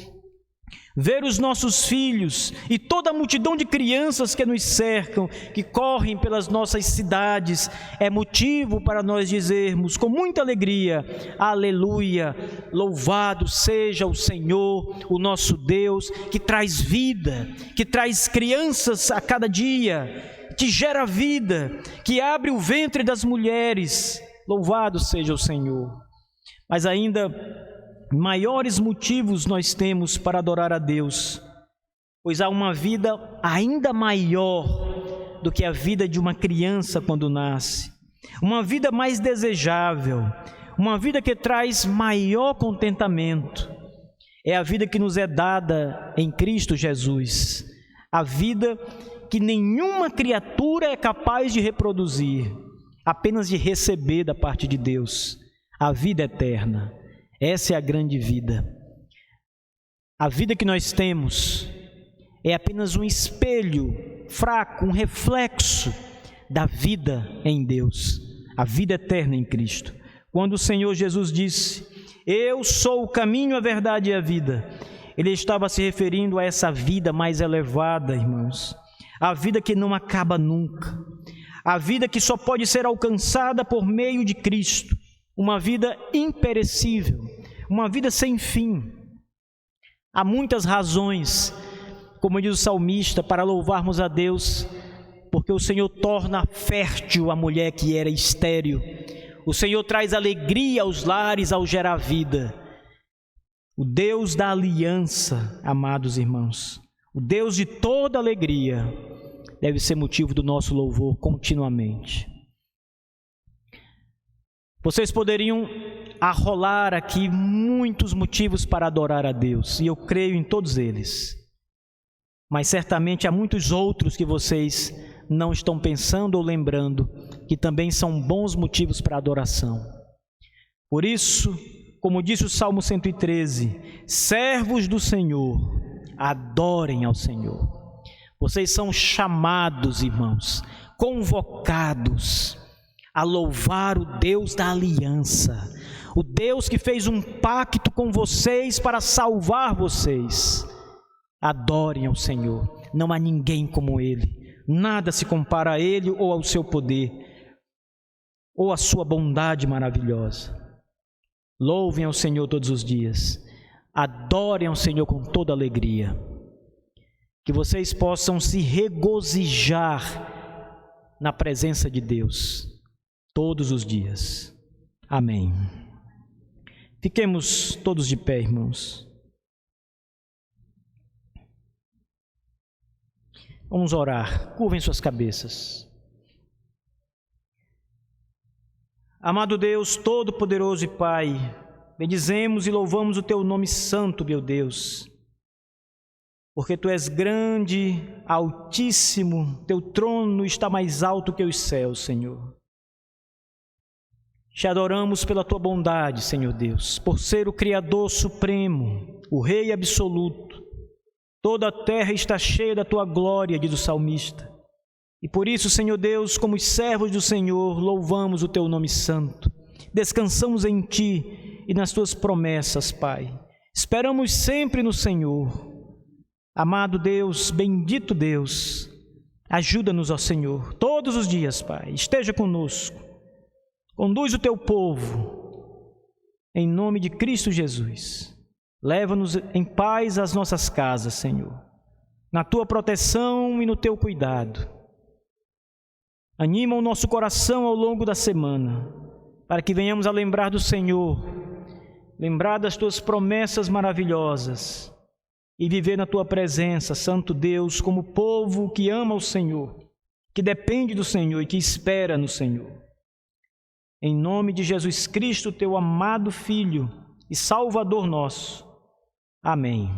Ver os nossos filhos e toda a multidão de crianças que nos cercam, que correm pelas nossas cidades, é motivo para nós dizermos com muita alegria: aleluia, louvado seja o Senhor, o nosso Deus, que traz vida, que traz crianças a cada dia, que gera vida, que abre o ventre das mulheres. Louvado seja o Senhor. Mas ainda maiores motivos nós temos para adorar a Deus, pois há uma vida ainda maior do que a vida de uma criança quando nasce, uma vida mais desejável, uma vida que traz maior contentamento. É a vida que nos é dada em Cristo Jesus, a vida que nenhuma criatura é capaz de reproduzir. apenas de receber da parte de Deus a vida eterna. Essa é a grande vida. A vida que nós temos é apenas um espelho fraco, um reflexo da vida em Deus, a vida eterna em Cristo. Quando o Senhor Jesus disse: eu sou o caminho, a verdade e a vida, Ele estava se referindo a essa vida mais elevada, irmãos, a vida que não acaba nunca, a vida que só pode ser alcançada por meio de Cristo, uma vida imperecível, uma vida sem fim. Há muitas razões, como diz o salmista, para louvarmos a Deus, porque o Senhor torna fértil a mulher que era estéril. O Senhor traz alegria aos lares ao gerar vida. O Deus da aliança, amados irmãos, o Deus de toda alegria, deve ser motivo do nosso louvor continuamente. Vocês poderiam arrolar aqui muitos motivos para adorar a Deus, e eu creio em todos eles. Mas certamente há muitos outros que vocês não estão pensando ou lembrando, que também são bons motivos para adoração. Por isso, como disse o Salmo 113, servos do Senhor, adorem ao Senhor. Vocês são chamados, irmãos, convocados a louvar o Deus da aliança, o Deus que fez um pacto com vocês para salvar vocês. Adorem ao Senhor, não há ninguém como Ele, nada se compara a Ele ou ao seu poder, ou à sua bondade maravilhosa. Louvem ao Senhor todos os dias, adorem ao Senhor com toda alegria, que vocês possam se regozijar na presença de Deus todos os dias. Amém. Fiquemos todos de pé, irmãos. Vamos orar. Curvem suas cabeças. Amado Deus, Todo-Poderoso e Pai, bendizemos e louvamos o Teu nome santo, meu Deus, porque Tu és grande, altíssimo, Teu trono está mais alto que os céus, Senhor. Te adoramos pela Tua bondade, Senhor Deus, por ser o Criador supremo, o Rei absoluto. Toda a terra está cheia da Tua glória, diz o salmista. E por isso, Senhor Deus, como os servos do Senhor, louvamos o Teu nome santo. Descansamos em Ti e nas Tuas promessas, Pai. Esperamos sempre no Senhor. Amado Deus, bendito Deus, ajuda-nos, ó Senhor, todos os dias, Pai. Esteja conosco. Conduz o Teu povo, em nome de Cristo Jesus. Leva-nos em paz às nossas casas, Senhor, na Tua proteção e no Teu cuidado. Anima o nosso coração ao longo da semana, para que venhamos a lembrar do Senhor, lembrar das Tuas promessas maravilhosas e viver na Tua presença, Santo Deus, como povo que ama o Senhor, que depende do Senhor e que espera no Senhor. Em nome de Jesus Cristo, Teu amado Filho e Salvador nosso. Amém.